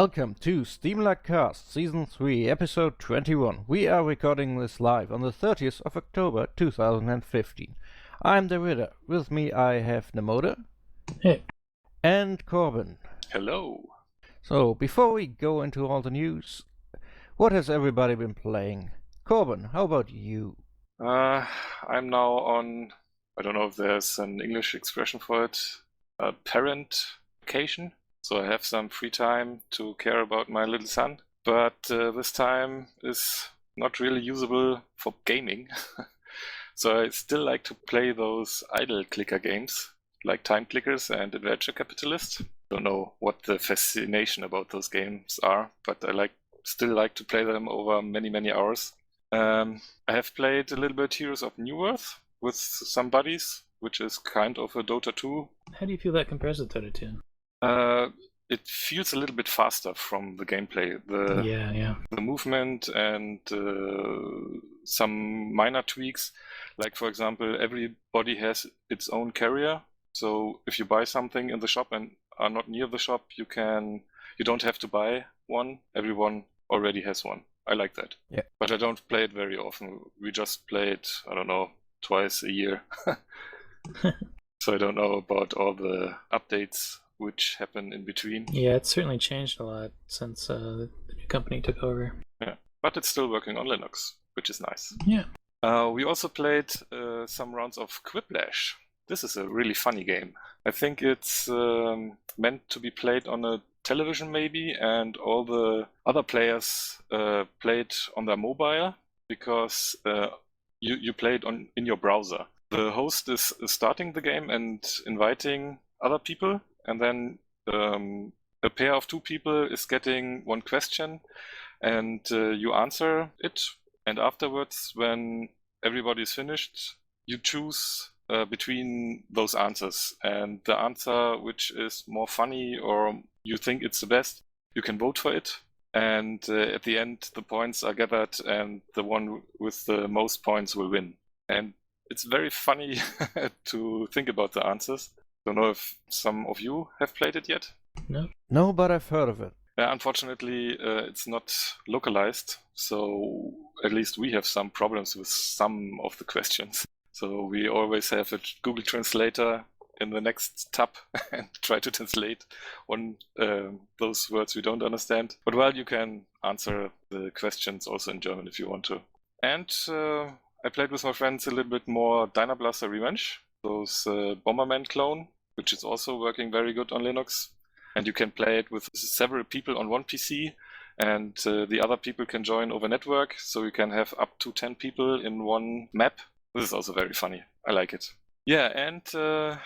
Welcome to SteamLUG Cast, Season 3, Episode 21. We are recording this live on the 30th of October 2015. I'm the Ritter. With me I have Namoda. Hey. And Corbin. Hello. So, before we go into all the news, what has everybody been playing? Corbin, how about you? I'm now on, I don't know if there's an English expression for it, parent vacation. So I have some free time to care about my little son. But this time is not really usable for gaming. So I still like to play those idle clicker games, like Time Clickers and Adventure Capitalist. Don't know what the fascination about those games are, but I still like to play them over many hours. I have played a little bit Heroes of New Earth with some buddies, which is kind of a Dota 2. How do you feel that compares to Dota 2? It feels a little bit faster from the gameplay. The movement and some minor tweaks. Like, for example, everybody has its own carrier. So if you buy something in the shop and are not near the shop, you don't have to buy one. Everyone already has one. I like that. Yeah. But I don't play it very often. We just play it, I don't know, twice a year. So I don't know about all the updates which happen in between. Yeah, it's certainly changed a lot since the new company took over. Yeah, but it's still working on Linux, which is nice. Yeah. We also played some rounds of Quiplash. This is a really funny game. I think it's meant to be played on a television maybe, and all the other players play it on their mobile because you play it in your browser. The host is starting the game and inviting other people, and then a pair of two people is getting one question, and you answer it. And afterwards, when everybody is finished, you choose between those answers. And the answer which is more funny or you think it's the best, you can vote for it. And at the end, the points are gathered, and the one with the most points will win. And it's very funny to think about the answers. Don't know if some of you have played it yet. No, but I've heard of it. Unfortunately, it's not localized, so at least we have some problems with some of the questions. So we always have a Google Translator in the next tab and try to translate those words we don't understand. But well, you can answer the questions also in German if you want to. And I played with my friends a little bit more Dynablaster Revenge, those Bomberman clone, which is also working very good on Linux. And you can play it with several people on one PC, and the other people can join over network, so you can have up to 10 people in one map. This is also very funny. I like it. Yeah, and a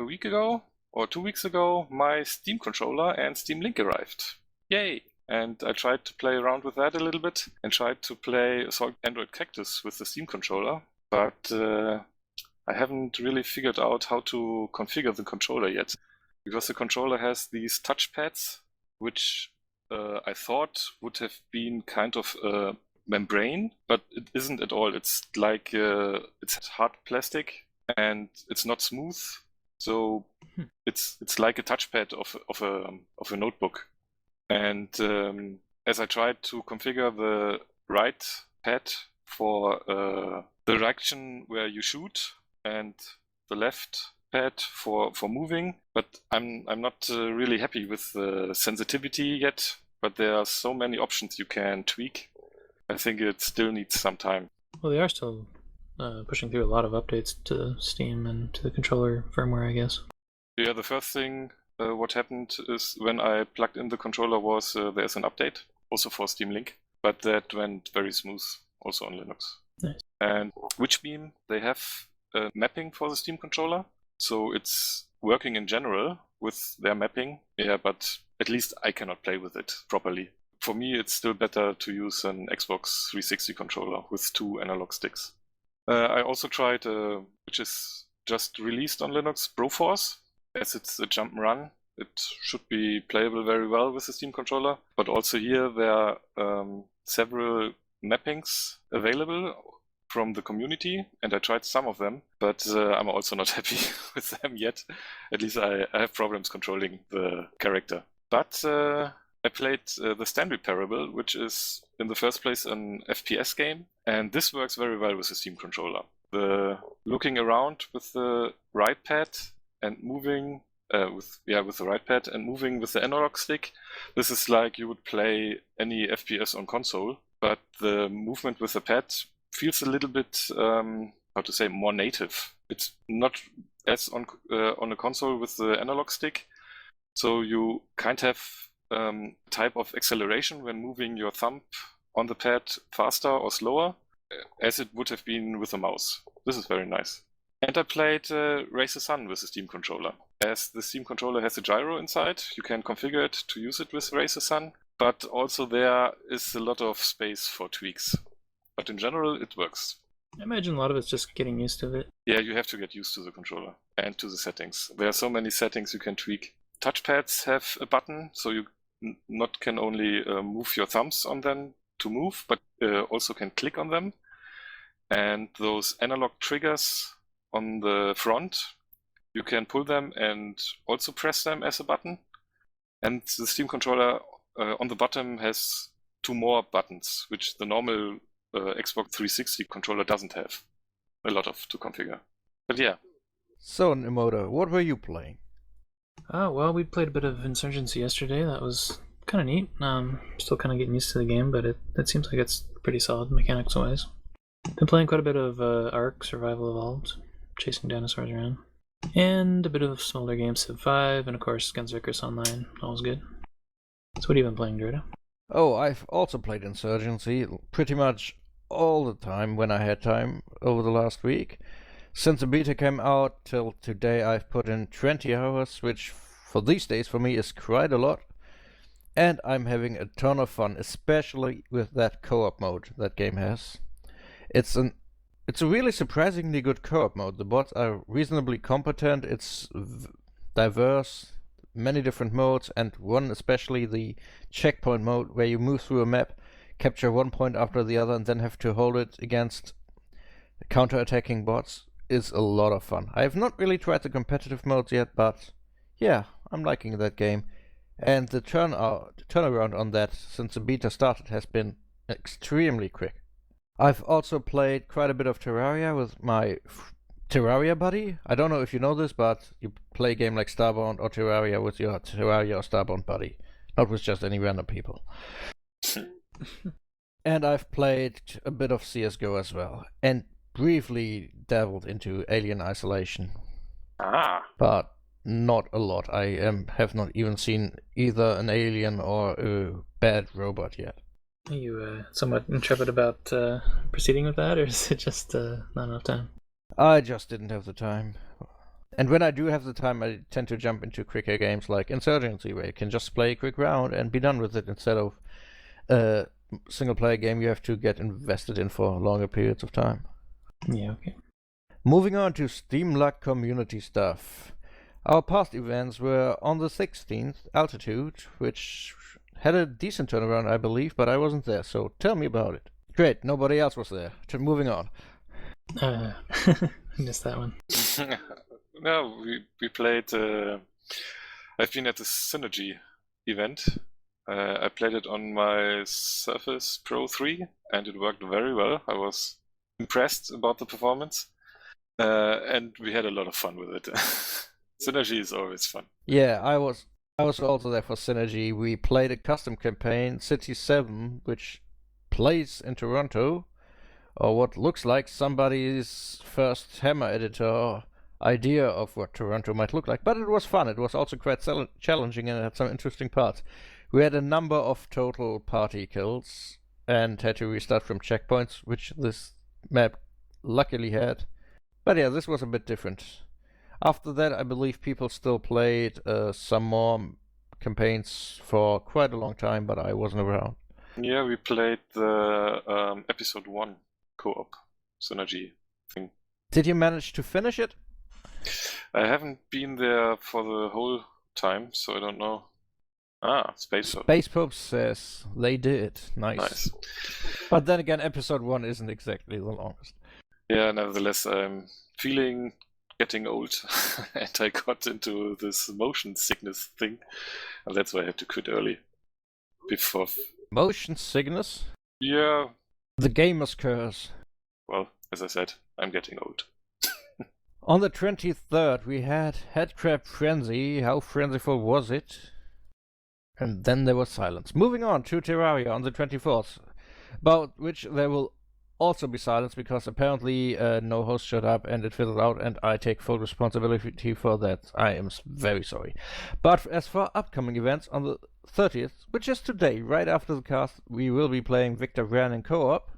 week ago, or 2 weeks ago, my Steam controller and Steam Link arrived. Yay! And I tried to play around with that a little bit, and tried to play Assault Android Cactus with the Steam controller, but I haven't really figured out how to configure the controller yet. Because the controller has these touchpads, which I thought would have been kind of a membrane, but it isn't at all. It's like it's hard plastic and it's not smooth, so it's like a touchpad of a notebook. And as I tried to configure the right pad for the direction where you shoot and the left pad for moving, but I'm not really happy with the sensitivity yet, but there are so many options you can tweak. I think it still needs some time. Well, they are still pushing through a lot of updates to Steam and to the controller firmware, I guess. Yeah, the first thing what happened is when I plugged in the controller was there's an update, also for Steam Link, but that went very smooth, also on Linux. Nice. And Witchbeam, they have a mapping for the Steam controller, so it's working in general with their mapping, yeah, but at least I cannot play with it properly. For me, it's still better to use an Xbox 360 controller with 2 analog sticks. I also tried, which is just released on Linux, Broforce. As it's a jump and run, it should be playable very well with the Steam controller. But also here there are several mappings available from the community, and I tried some of them, but I'm also not happy with them yet. At least I have problems controlling the character. But I played the Stanley Parable, which is in the first place an FPS game, and this works very well with the Steam controller. The looking around with the right pad and moving with the right pad and moving with the analog stick. This is like you would play any FPS on console, but the movement with the pad feels a little bit more native. It's not as on a console with the analog stick, so you kind of have type of acceleration when moving your thumb on the pad faster or slower, as it would have been with a mouse. This is very nice. And I played Raise the Sun with the Steam controller. As the Steam controller has a gyro inside, you can configure it to use it with Raise the Sun, but also there is a lot of space for tweaks. But in general, it works. I imagine a lot of it's just getting used to it. Yeah, you have to get used to the controller and to the settings. There are so many settings you can tweak. Touchpads have a button, so you not can only move your thumbs on them to move, but also can click on them. And those analog triggers on the front, you can pull them and also press them as a button. And the Steam controller on the bottom has 2 more buttons, which the normal Xbox 360 controller doesn't have. A lot of to configure. But yeah. So, Nemoto, what were you playing? Well, we played a bit of Insurgency yesterday. That was kind of neat. Still kind of getting used to the game, but it seems like it's pretty solid mechanics-wise. Been playing quite a bit of Ark, Survival Evolved, chasing dinosaurs around. And a bit of smaller games, Civ 5, and of course Guns Vickers Online. Always good. So what have you been playing, Dorita? Oh, I've also played Insurgency pretty much all the time when I had time over the last week. Since the beta came out till today, I've put in 20 hours, which for these days for me is quite a lot. And I'm having a ton of fun, especially with that co-op mode that game has. It's a really surprisingly good co-op mode. The bots are reasonably competent, it's diverse, many different modes, and one especially, the checkpoint mode, where you move through a map, capture one point after the other, and then have to hold it against counter-attacking bots, is a lot of fun. I have not really tried the competitive modes yet, but yeah, I'm liking that game. And the turnaround on that since the beta started has been extremely quick. I've also played quite a bit of Terraria with my Terraria buddy. I don't know if you know this, but you play a game like Starbound or Terraria with your Terraria or Starbound buddy, not with just any random people. And I've played a bit of CSGO as well, and briefly dabbled into Alien Isolation. But not a lot. I have not even seen either an alien or a bad robot yet. Are you somewhat intrepid about proceeding with that, or is it just not enough time? I just didn't have the time. And when I do have the time, I tend to jump into quicker games like Insurgency, where you can just play a quick round and be done with it, instead of a single-player game you have to get invested in for longer periods of time. Yeah, okay. Moving on to SteamLUG community stuff. Our past events were on the 16th, Altitude, which had a decent turnaround, I believe, but I wasn't there, so tell me about it. Great, nobody else was there. Moving on. I missed that one. No, we played... I've been at the Synergy event. I played it on my Surface Pro 3, and it worked very well. I was impressed about the performance, and we had a lot of fun with it. Synergy is always fun. Yeah, I was also there for Synergy. We played a custom campaign, City 7, which plays in Toronto, or what looks like somebody's first Hammer editor idea of what Toronto might look like. But it was fun. It was also quite challenging, and it had some interesting parts. We had a number of total party kills and had to restart from checkpoints, which this map luckily had. But yeah, this was a bit different. After that, I believe people still played some more campaigns for quite a long time, but I wasn't around. Yeah, we played the episode 1 co-op Synergy thing. Did you manage to finish it? I haven't been there for the whole time, so I don't know. Space Pope. Space Pope says they did. Nice. But then again, episode 1 isn't exactly the longest. Yeah, nevertheless, I'm feeling getting old, and I got into this motion sickness thing, and that's why I had to quit early. before. Motion sickness? Yeah, The gamer's curse. well, as I said, I'm getting old. On the 23rd, we had Headcrab Frenzy. How frenzyful was it? And then there was silence. Moving on to Terraria on the 24th, about which there will also be silence because apparently no host showed up and it fizzled out, and I take full responsibility for that. I am very sorry. But as for upcoming events, on the 30th, which is today, right after the cast, we will be playing Victor Vran in co-op.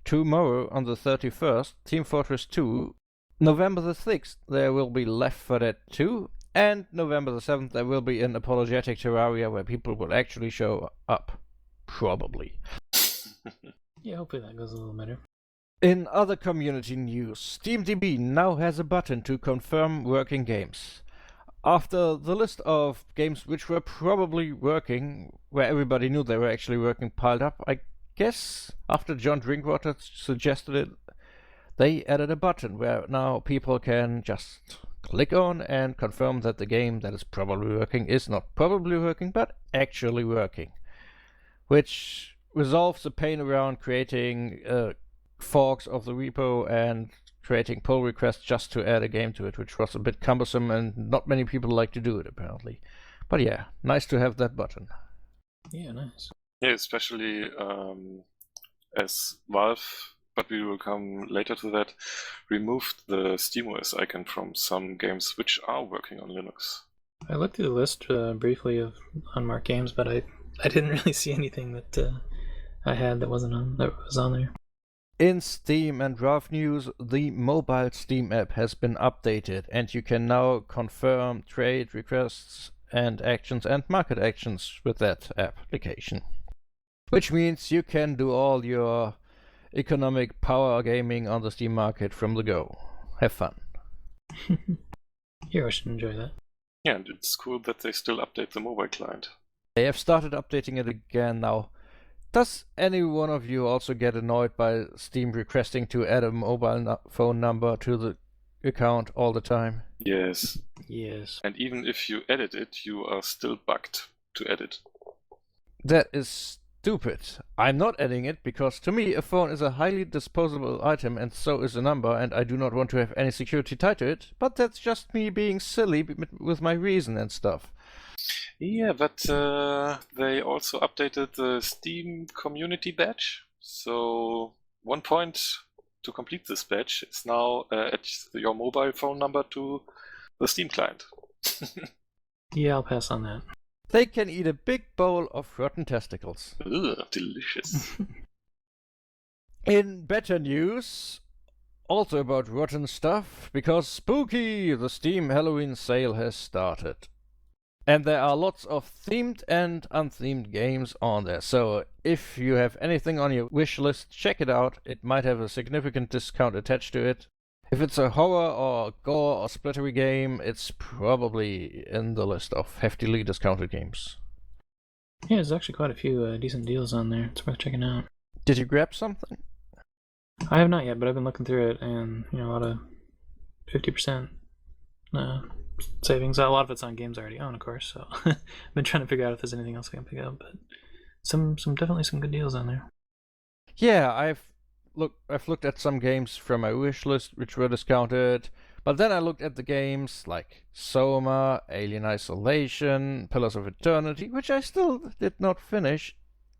Tomorrow, on the 31st, Team Fortress 2. November the 6th, there will be Left 4 Dead 2. And November the 7th, there will be an apologetic Terraria where people will actually show up. Probably. Yeah, hopefully that goes a little better. In other community news, SteamDB now has a button to confirm working games. After the list of games which were probably working, where everybody knew they were actually working, piled up, I guess after John Drinkwater suggested it, they added a button where now people can just click on and confirm that the game that is probably working is not probably working, but actually working. Which resolves the pain around creating forks of the repo and creating pull requests just to add a game to it, which was a bit cumbersome and not many people like to do it apparently. But yeah, nice to have that button. Yeah, nice. Yeah, especially as Valve, but we will come later to that, removed the SteamOS icon from some games which are working on Linux. I looked through the list briefly of unmarked games, but I didn't really see anything that I had that was on there. In Steam and Valve news, the mobile Steam app has been updated, and you can now confirm trade requests and actions and market actions with that application. Which means you can do all your economic power gaming on the Steam market from the go. Have fun. Here, I should enjoy that. Yeah, and it's cool that they still update the mobile client. They have started updating it again now. Does any one of you also get annoyed by Steam requesting to add a mobile phone number to the account all the time? Yes. Yes. And even if you edit it, you are still bugged to edit. That is stupid. I'm not adding it because to me a phone is a highly disposable item and so is a number, and I do not want to have any security tied to it, but that's just me being silly with my reason and stuff. Yeah, but they also updated the Steam community badge. So 1 point to complete this badge is now add your mobile phone number to the Steam client. Yeah, I'll pass on that. They can eat a big bowl of rotten testicles. Ugh, delicious. In better news, also about rotten stuff, because spooky, the Steam Halloween sale has started. And there are lots of themed and unthemed games on there, so if you have anything on your wish list, check it out. It might have a significant discount attached to it. If it's a horror or gore or splittery game, it's probably in the list of heftily discounted games. Yeah, there's actually quite a few decent deals on there. It's worth checking out. Did you grab something? I have not yet, but I've been looking through it, and a lot of 50% savings. A lot of it's on games I already own, of course. So I've been trying to figure out if there's anything else I can pick up, but definitely some good deals on there. Yeah, I've looked at some games from my wish list which were discounted, but then I looked at the games like Soma, Alien Isolation, Pillars of Eternity, which I still did not finish,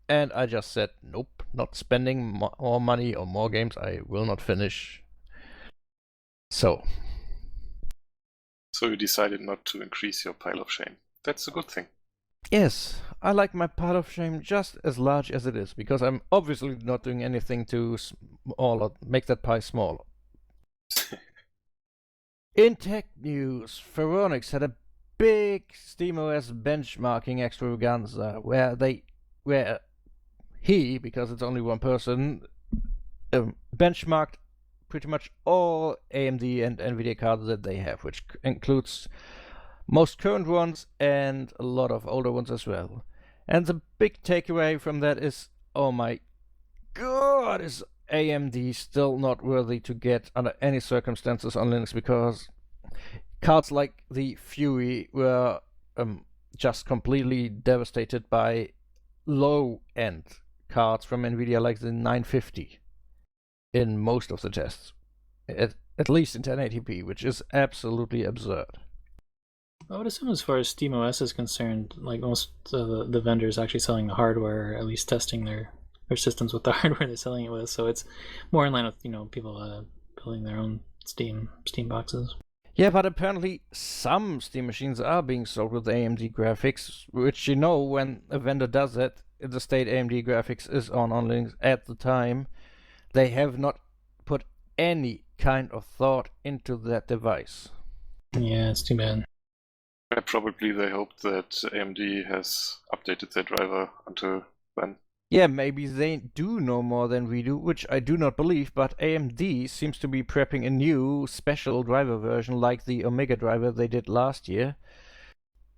and I just said, nope, not spending more money on more games I will not finish. So you decided not to increase your pile of shame. That's a good thing. yes, I like my pile of shame just as large as it is, because I'm obviously not doing anything to make that pie smaller. In tech news, Phoronix had a big SteamOS benchmarking extravaganza where he, because it's only one person, benchmarked pretty much all AMD and NVIDIA cards that they have, which includes most current ones and a lot of older ones as well. And the big takeaway from that is, oh my god, is AMD still not worthy to get under any circumstances on Linux, because cards like the Fury were just completely devastated by low-end cards from NVIDIA, like the 950, in most of the tests. At least in 1080p, which is absolutely absurd. I would assume as far as SteamOS is concerned, like most of the vendors actually selling the hardware, or at least testing their systems with the hardware they're selling it with, so it's more in line with people building their own Steam boxes. Yeah, but apparently some Steam machines are being sold with AMD graphics, which when a vendor does that, the state AMD graphics is on Linux at the time, they have not put any kind of thought into that device. Yeah, it's too bad. Probably they hope that AMD has updated their driver until then. Yeah, maybe they do know more than we do, which I do not believe, but AMD seems to be prepping a new special driver version like the Omega driver they did last year.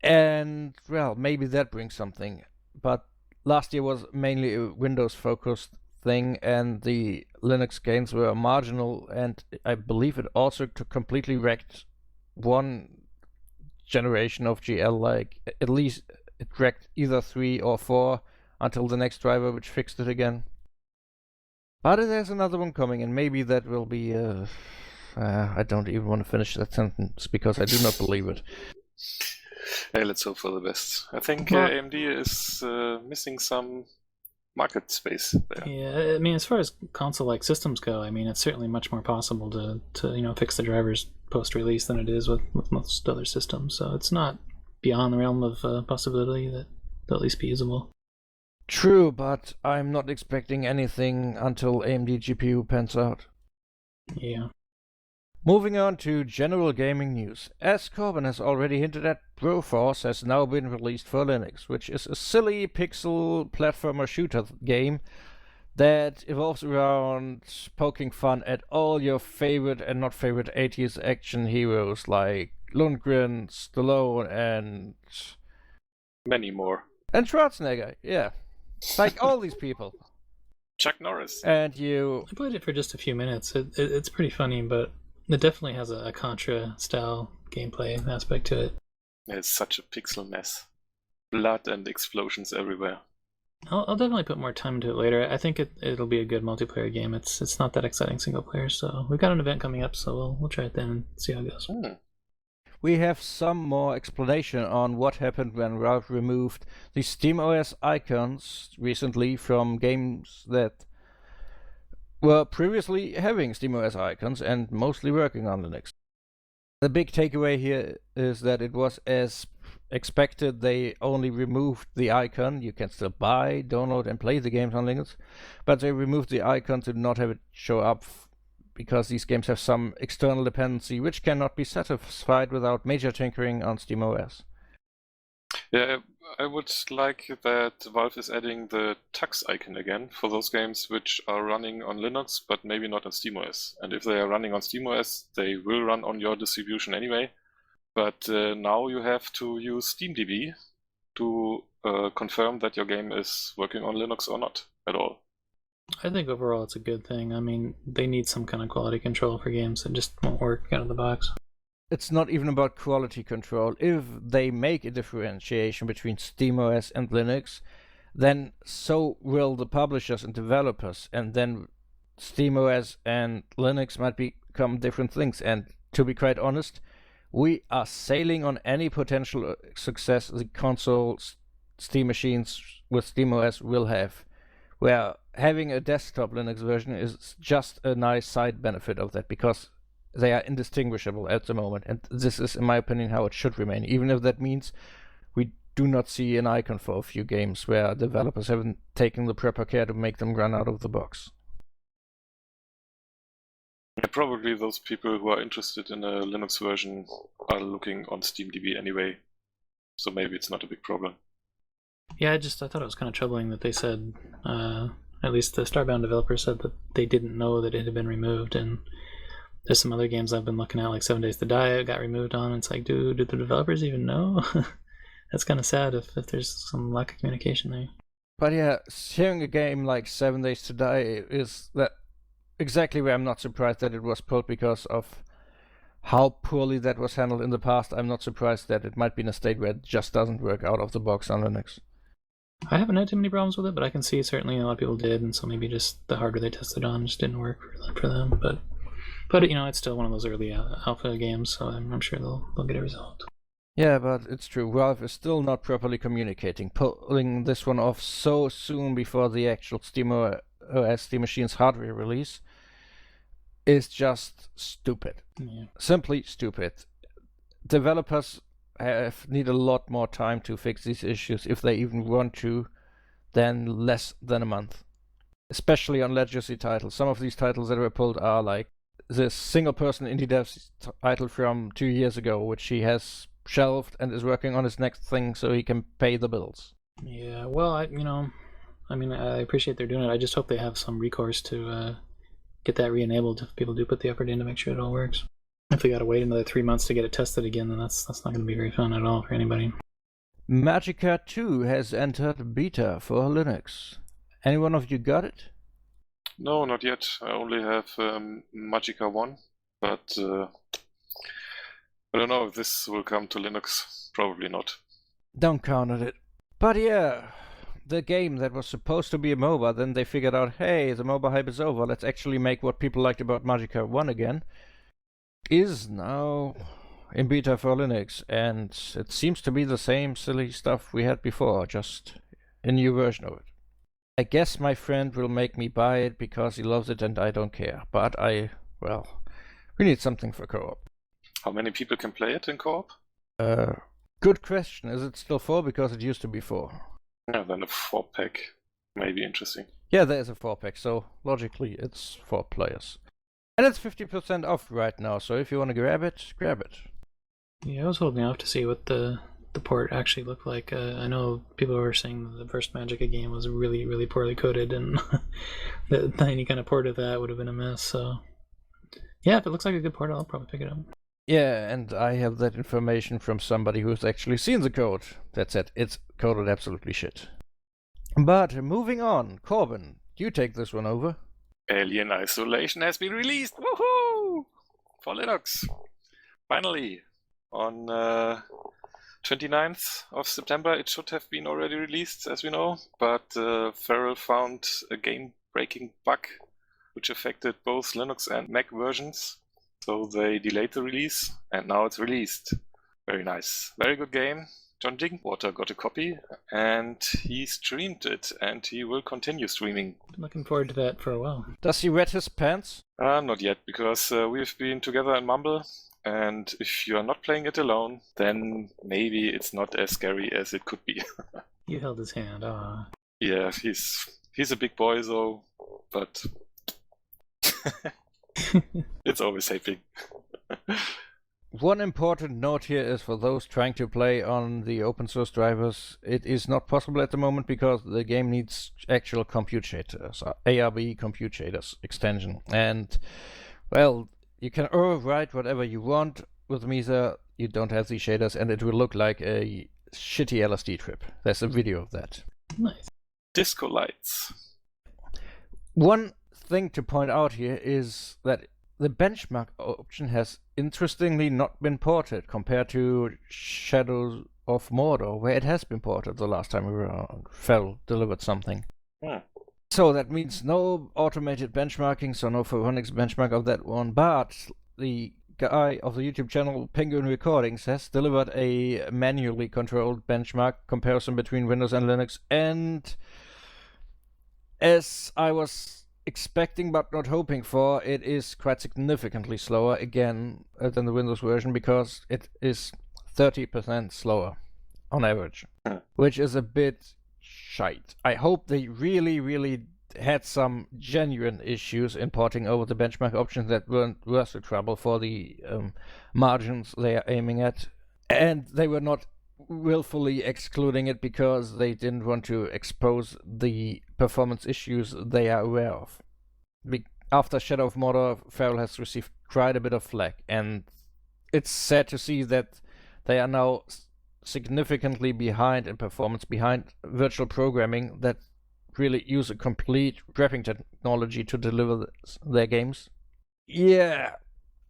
And, well, maybe that brings something. But last year was mainly a Windows-focused thing, and the Linux gains were marginal, and I believe it also completely wrecked one generation of GL, like at least it wrecked either 3 or 4 until the next driver which fixed it again. But there's another one coming, and maybe that will be I don't even want to finish that sentence because I do not believe it. Hey, let's hope for the best. I think AMD is missing some market space there. Yeah, I mean, as far as console-like systems go, I mean, it's certainly much more possible to fix the drivers post-release than it is with most other systems. So it's not beyond the realm of possibility that they'll at least be usable. True, but I'm not expecting anything until AMD GPU pans out. Yeah. Moving on to general gaming news. As Corbin has already hinted at, Broforce has now been released for Linux, which is a silly pixel platformer shooter game that evolves around poking fun at all your favorite and not favorite 80s action heroes like Lundgren, Stallone, and many more. And Schwarzenegger, yeah. Like all these people. Chuck Norris. And you... I played it for just a few minutes. It's pretty funny, but it definitely has a Contra-style gameplay aspect to it. It's such a pixel mess. Blood and explosions everywhere. I'll definitely put more time into it later. I think it'll be a good multiplayer game. It's not that exciting single player, so we've got an event coming up, so we'll try it then and see how it goes. We have some more explanation on what happened when Valve removed the SteamOS icons recently from games that were previously having SteamOS icons and mostly working on Linux. The big takeaway here is that it was as expected. They only removed the icon. You can still buy, download, and play the games on Linux, but they removed the icon to not have it show up because these games have some external dependency which cannot be satisfied without major tinkering on SteamOS. Yeah, I would like that Valve is adding the tux icon again for those games which are running on Linux but maybe not on SteamOS. And if they are running on SteamOS, they will run on your distribution anyway. But now you have to use SteamDB to confirm that your game is working on Linux or not at all. I think overall it's a good thing. I mean, they need some kind of quality control for games that just won't work out of the box. It's not even about quality control. If they make a differentiation between SteamOS and Linux, then so will the publishers and developers, and then SteamOS and Linux might become different things. And to be quite honest, we are sailing on any potential success the console Steam machines with SteamOS will have, where having a desktop Linux version is just a nice side benefit of that, because they are indistinguishable at the moment, and this is, in my opinion, how it should remain, even if that means we do not see an icon for a few games where developers haven't taken the proper care to make them run out of the box. Yeah, probably those people who are interested in a Linux version are looking on SteamDB anyway, so maybe it's not a big problem. Yeah, I thought it was kind of troubling that they said, at least the Starbound developer said that they didn't know that it had been removed, and there's some other games I've been looking at, like 7 Days to Die, it got removed on. It's like, do the developers even know? That's kind of sad if there's some lack of communication there. But yeah, hearing a game like 7 Days to Die is that exactly where I'm not surprised that it was pulled, because of how poorly that was handled in the past. I'm not surprised that it might be in a state where it just doesn't work out of the box on Linux. I haven't had too many problems with it, but I can see certainly a lot of people did, and so maybe just the hardware they tested on just didn't work for them. But it's still one of those early alpha games, so I'm sure they'll get a result. Yeah, but it's true. Valve is still not properly communicating. Pulling this one off so soon before the actual SteamOS Steam Machine's hardware release is stupid. Yeah. Simply stupid. Developers need a lot more time to fix these issues, if they even want to, than less than a month. Especially on legacy titles. Some of these titles that were pulled are like the single-person indie dev's title from 2 years ago, which he has shelved and is working on his next thing so he can pay the bills. Yeah, well, I appreciate they're doing it. I just hope they have some recourse to get that re-enabled if people do put the effort in to make sure it all works. If they gotta wait another 3 months to get it tested again, then that's not going to be very fun at all for anybody. Magica 2 has entered beta for Linux. Any one of you got it? No, not yet. I only have Magica 1, but I don't know if this will come to Linux. Probably not. Don't count on it. But yeah, the game that was supposed to be a MOBA, then they figured out, hey, the MOBA hype is over, let's actually make what people liked about Magica 1 again, is now in beta for Linux, and it seems to be the same silly stuff we had before, just a new version of it. I guess my friend will make me buy it because he loves it and I don't care, but we need something for co-op. How many people can play it in co-op? Good question. Is it still 4? Because it used to be 4. Yeah, then a 4-pack may be interesting. Yeah, there is a 4-pack, so logically it's 4 players. And it's 50% off right now, so if you want to grab it, grab it. Yeah, I was holding off to see what the port actually looked like. I know people were saying that the first Magica game was really, really poorly coded, and that any kind of port of that would have been a mess, so... Yeah, if it looks like a good port, I'll probably pick it up. Yeah, and I have that information from somebody who's actually seen the code. That's it. It's coded absolutely shit. But moving on, Corbin, you take this one over. Alien Isolation has been released! Woohoo! For Linux. Finally. On 29th of September it should have been already released, as we know, but Feral found a game-breaking bug which affected both Linux and Mac versions. So they delayed the release, and now it's released. Very nice. Very good game. John Dinkwater got a copy, and he streamed it, and he will continue streaming. Been looking forward to that for a while. Does he wet his pants? Not yet, because we've been together in Mumble, and if you are not playing it alone, then maybe it's not as scary as it could be. You held his hand, ah. Yeah, he's a big boy though, but... It's always helping. One important note here is for those trying to play on the open source drivers, it is not possible at the moment because the game needs actual compute shaders, ARB compute shaders extension. And, well, you can overwrite whatever you want with Mesa, you don't have these shaders, and it will look like a shitty LSD trip. There's a video of that. Nice. Disco lights. One thing to point out here is that the benchmark option has interestingly not been ported compared to Shadows of Mordor, where it has been ported the last time we were on. Fel delivered something. So that means no automated benchmarking, so no Phoronix benchmark of that one, but the guy of the YouTube channel Penguin Recordings has delivered a manually controlled benchmark comparison between Windows and Linux, and as I was expecting but not hoping for, it is quite significantly slower again than the Windows version, because it is 30% slower on average, which is a bit shite. I hope they really had some genuine issues in porting over the benchmark options that weren't worth the trouble for the margins they are aiming at, and they were not willfully excluding it because they didn't want to expose the performance issues they are aware of. After Shadow of Mordor, Feral has received quite a bit of flack, and it's sad to see that they are now significantly behind in performance, behind virtual programming that really use a complete wrapping technology to deliver their games. Yeah,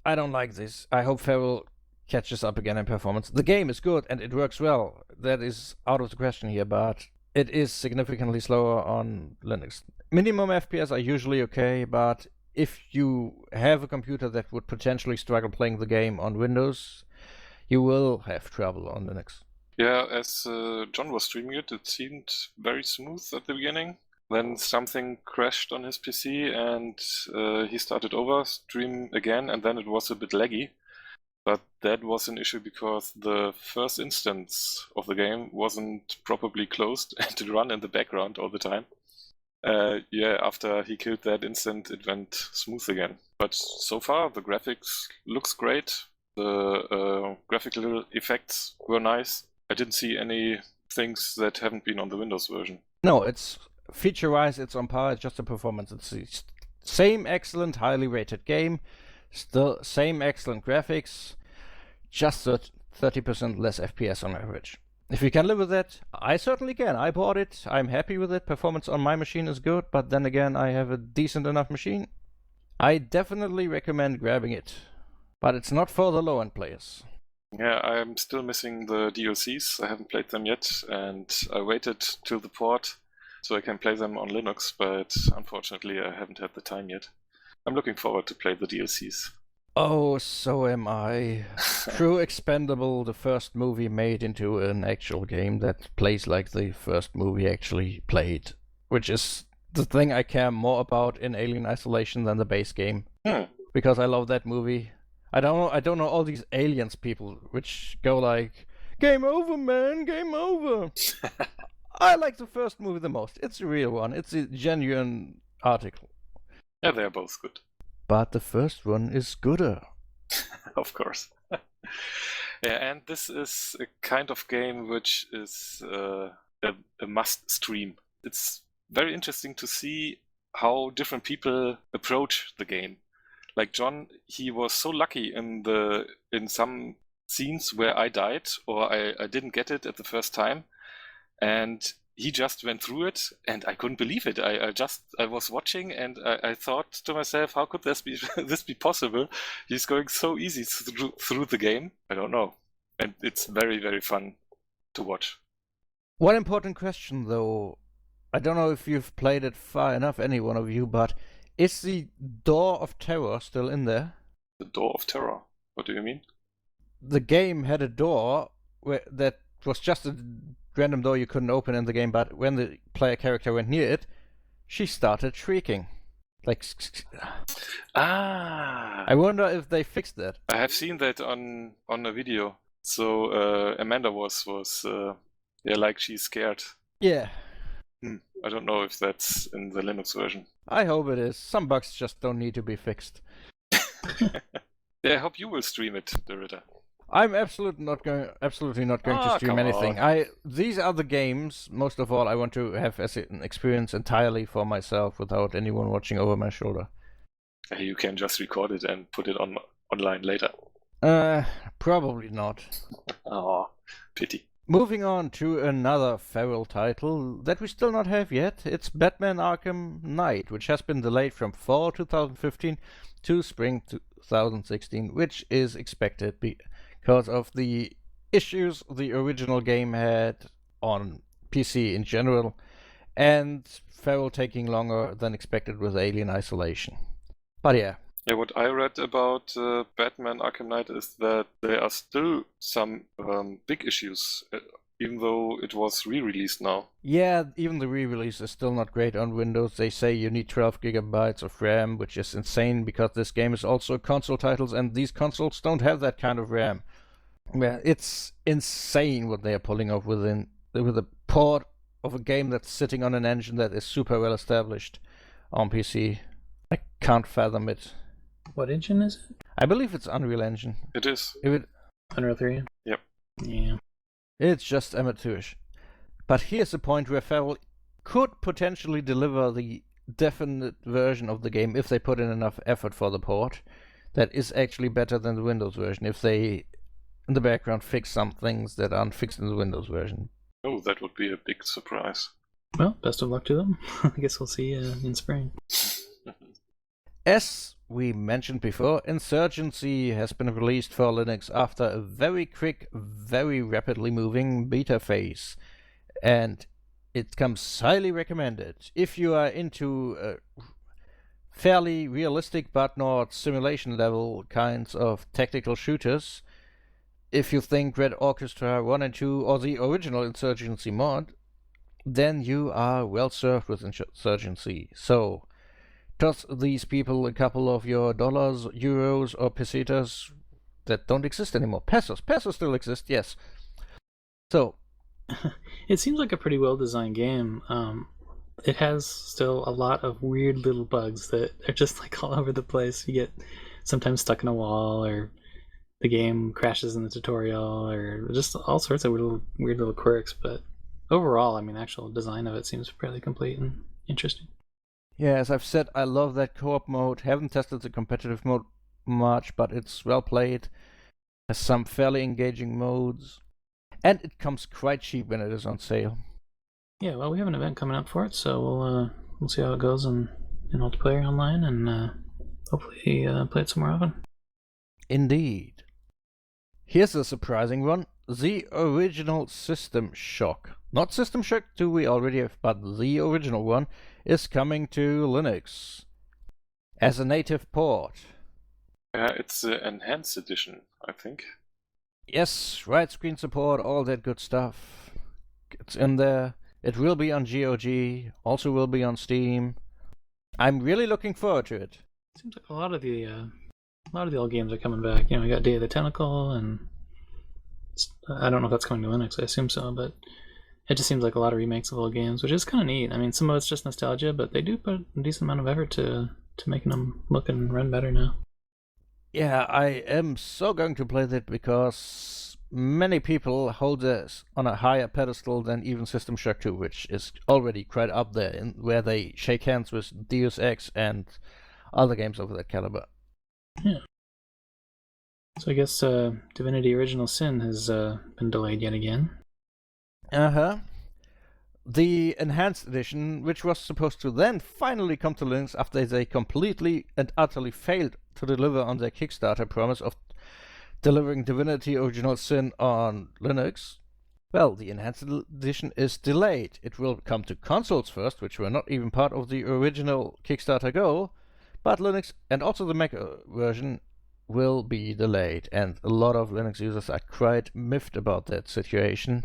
I don't like this. I hope Feral catches up again in performance. The game is good and it works well. That is out of the question here, but it is significantly slower on Linux. Minimum FPS are usually okay, but if you have a computer that would potentially struggle playing the game on Windows, you will have trouble on Linux. Yeah, as John was streaming it, it seemed very smooth at the beginning. Then something crashed on his PC and he started over, stream again, and then it was a bit laggy. But that was an issue because the first instance of the game wasn't properly closed and it ran in the background all the time. After he killed that instant, it went smooth again. But so far, the graphics looks great. The graphical effects were nice. I didn't see any things that haven't been on the Windows version. No, it's feature-wise, it's on par. It's just the performance. It's the same excellent, highly rated game. Still, same excellent graphics, just 30% less FPS on average. If you can live with that, I certainly can. I bought it, I'm happy with it. Performance on my machine is good, but then again, I have a decent enough machine. I definitely recommend grabbing it, but it's not for the low-end players. Yeah, I'm still missing the DLCs. I haven't played them yet, and I waited till the port so I can play them on Linux, but unfortunately I haven't had the time yet. I'm looking forward to play the DLCs. Oh, so am I. True Expendable, the first movie made into an actual game that plays like the first movie actually played, which is the thing I care more about in Alien Isolation than the base game. Because I love that movie. I don't know all these aliens people which go like, game over, man, game over. I like the first movie the most. It's a real one. It's a genuine article. Yeah, they're both good. But the first one is gooder. Of course. Yeah, and this is a kind of game which is a must stream. It's very interesting to see how different people approach the game. Like John, he was so lucky in some scenes where I died or I didn't get it at the first time, and he just went through it, and I couldn't believe it. I was watching, and I thought to myself, how could this be possible? He's going so easy through the game. I don't know, and it's very, very fun to watch. One important question, though. I don't know if you've played it far enough, any one of you, but is the Door of Terror still in there? The Door of Terror? What do you mean? The game had a door that was just a random door you couldn't open in the game, but when the player character went near it, she started shrieking. Like, I wonder if they fixed that. I have seen that on a video. So Amanda was like she's scared. Yeah. I don't know if that's in the Linux version. I hope it is. Some bugs just don't need to be fixed. Yeah, I hope you will stream it, Derrida. I'm absolutely not going to stream anything. These are the games, most of all, I want to have as an experience entirely for myself without anyone watching over my shoulder. You can just record it and put it online later. Probably not. Oh, pity. Moving on to another feral title that we still not have yet. It's Batman Arkham Knight, which has been delayed from fall 2015 to spring 2016, which is expected because of the issues the original game had on PC in general, and feral taking longer than expected with Alien Isolation. But yeah. Yeah, what I read about Batman Arkham Knight is that there are still some big issues, even though it was re-released now. Yeah, even the re-release is still not great on Windows. They say you need 12 gigabytes of RAM, which is insane because this game is also a console title, and these consoles don't have that kind of RAM. Yeah, it's insane what they are pulling off with a port of a game that's sitting on an engine that is super well established on PC. I can't fathom it. What engine is it? I believe it's Unreal Engine. It is. Unreal 3? Yep. Yeah. It's just amateurish. But here's the point where feral could potentially deliver the definite version of the game if they put in enough effort for the port that is actually better than the Windows version, if they in the background fix some things that aren't fixed in the Windows version. Oh, that would be a big surprise. Well, best of luck to them. I guess we'll see in spring. As we mentioned before, Insurgency has been released for Linux after a very quick, very rapidly moving beta phase. And it comes highly recommended. If you are into fairly realistic but not simulation level kinds of tactical shooters, if you think Red Orchestra 1 and 2 or the original Insurgency mod, then you are well served with Insurgency. So, toss these people a couple of your dollars, euros, or pesetas that don't exist anymore. Pesos still exist, yes. So, it seems like a pretty well-designed game. It has still a lot of weird little bugs that are just like all over the place. You get sometimes stuck in a wall, or the game crashes in the tutorial, or just all sorts of weird little quirks. But overall, I mean, the actual design of it seems fairly complete and interesting. yeah, as I've said, I love that co-op mode. Haven't tested the competitive mode much, but it's well played. Has some fairly engaging modes. And it comes quite cheap when it is on sale. Yeah, well, we have an event coming up for it, so we'll see how it goes in multiplayer online, and hopefully play it some more often. Indeed. Here's a surprising one. The original System Shock. Not System Shock 2 we already have, but the original one is coming to Linux as a native port. Yeah, it's the enhanced edition, I think. Yes, widescreen support, all that good stuff. It's in there. It will be on GOG, also will be on Steam. I'm really looking forward to it. Seems like a lot of the old games are coming back. You know, we got Day of the Tentacle, and I don't know if that's coming to Linux. I assume so, but it just seems like a lot of remakes of old games, which is kind of neat. I mean, some of it's just nostalgia, but they do put a decent amount of effort to making them look and run better now. Yeah, I am so going to play that because many people hold this on a higher pedestal than even System Shock 2, which is already quite up there, where they shake hands with Deus Ex and other games of that caliber. Yeah. So I guess Divinity Original Sin has been delayed yet again. Uh-huh. The Enhanced Edition, which was supposed to then finally come to Linux after they completely and utterly failed to deliver on their Kickstarter promise of delivering Divinity Original Sin on Linux. Well, the Enhanced Edition is delayed. It will come to consoles first, which were not even part of the original Kickstarter goal, but Linux and also the Mac version will be delayed, and a lot of Linux users are quite miffed about that situation,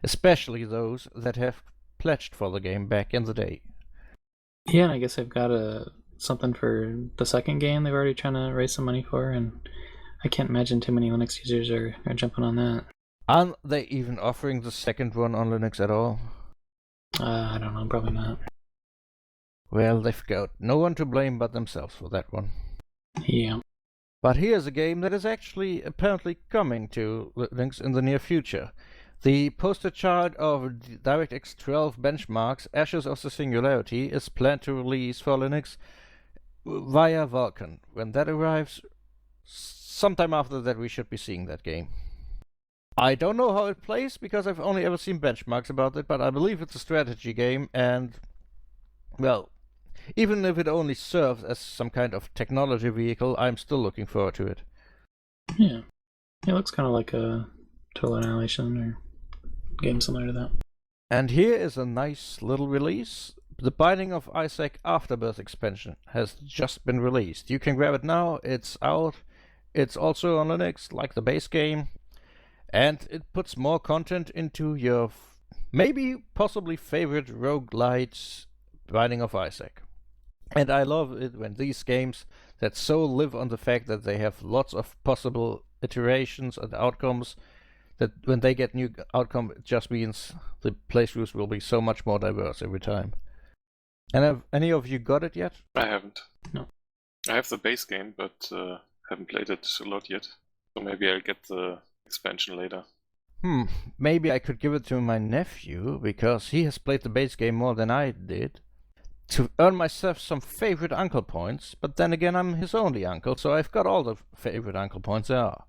especially those that have pledged for the game back in the day. Yeah, and I guess they've got something for the second game they've already trying to raise some money for, and I can't imagine too many Linux users are jumping on that. Aren't they even offering the second one on Linux at all? I don't know, probably not. Well, they've got no one to blame but themselves for that one. Yeah. But here's a game that is actually apparently coming to Linux in the near future. The poster child of DirectX 12 benchmarks, Ashes of the Singularity, is planned to release for Linux via Vulkan. When that arrives, sometime after that we should be seeing that game. I don't know how it plays because I've only ever seen benchmarks about it, but I believe it's a strategy game, and, well, even if it only serves as some kind of technology vehicle, I'm still looking forward to it. Yeah. It looks kind of like a Total Annihilation or game similar to that. And here is a nice little release. The Binding of Isaac Afterbirth expansion has just been released. You can grab it now, it's out. It's also on Linux, like the base game. And it puts more content into your maybe possibly favorite roguelite Binding of Isaac. And I love it when these games that so live on the fact that they have lots of possible iterations and outcomes, that when they get new outcome, it just means the playthroughs will be so much more diverse every time. And have any of you got it yet? I haven't. No. I have the base game, but haven't played it a lot yet. So maybe I'll get the expansion later. Maybe I could give it to my nephew, because he has played the base game more than I did, to earn myself some favorite uncle points, but then again I'm his only uncle, so I've got all the favorite uncle points there are.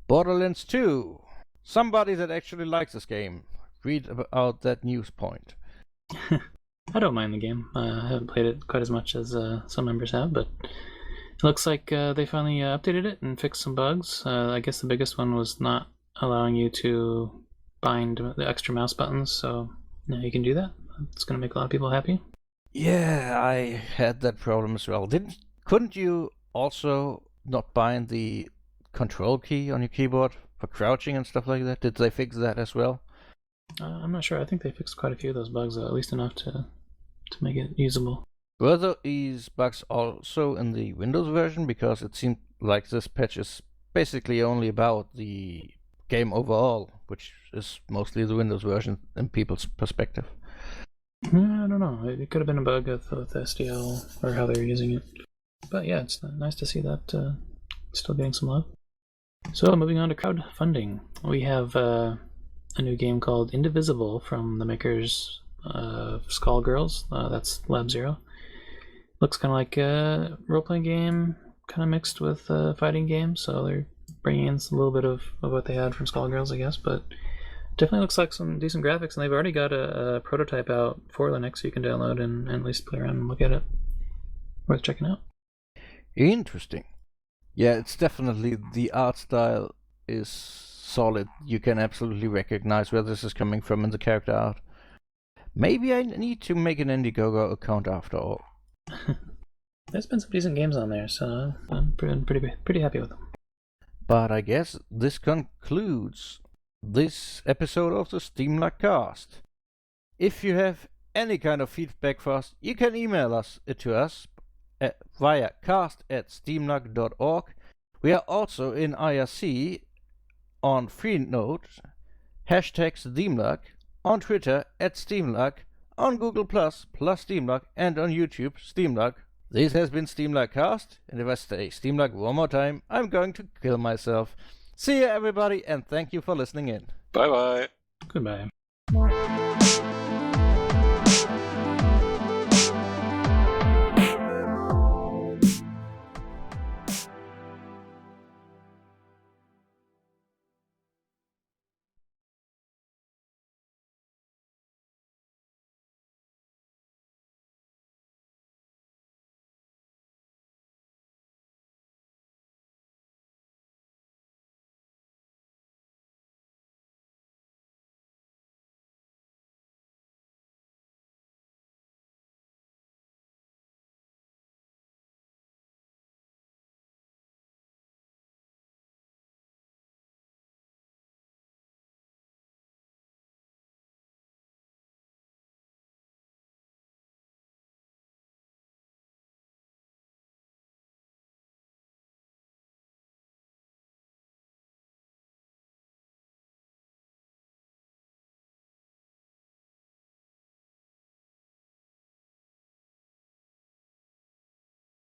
Borderlands 2. Somebody that actually likes this game. Read about that news point. I don't mind the game. I haven't played it quite as much as some members have, but it looks like they finally updated it and fixed some bugs. I guess the biggest one was not allowing you to bind the extra mouse buttons, so now you can do that. It's going to make a lot of people happy. Yeah, I had that problem as well. Couldn't you also not bind the control key on your keyboard for crouching and stuff like that? Did they fix that as well? I'm not sure. I think they fixed quite a few of those bugs, at least enough to make it usable. Were these bugs also in the Windows version? Because it seemed like this patch is basically only about the game overall, which is mostly the Windows version in people's perspective. I don't know. It could have been a bug with SDL or how they're using it. But yeah, it's nice to see that still getting some love. So moving on to crowdfunding. We have a new game called Indivisible from the makers of Skullgirls. That's Lab Zero. Looks kind of like a role-playing game, kind of mixed with a fighting game. So they're bringing in a little bit of what they had from Skullgirls, I guess. But definitely looks like some decent graphics, and they've already got a prototype out for Linux you can download and at least play around and look at it. Worth checking out. Interesting. Yeah, it's definitely, the art style is solid. You can absolutely recognize where this is coming from in the character art. Maybe I need to make an Indiegogo account after all. There's been some decent games on there, so I'm pretty happy with them. But I guess this concludes this episode of the SteamLUG Cast. If you have any kind of feedback for us, you can email us via cast@steamlug.org. We are also in IRC on Freenode, #SteamLUG, on Twitter @SteamLUG, on Google+, +SteamLUG, and on YouTube, SteamLUG. This has been SteamLUG Cast, and if I say SteamLUG one more time, I'm going to kill myself. See you everybody, and thank you for listening in. Bye bye. Goodbye.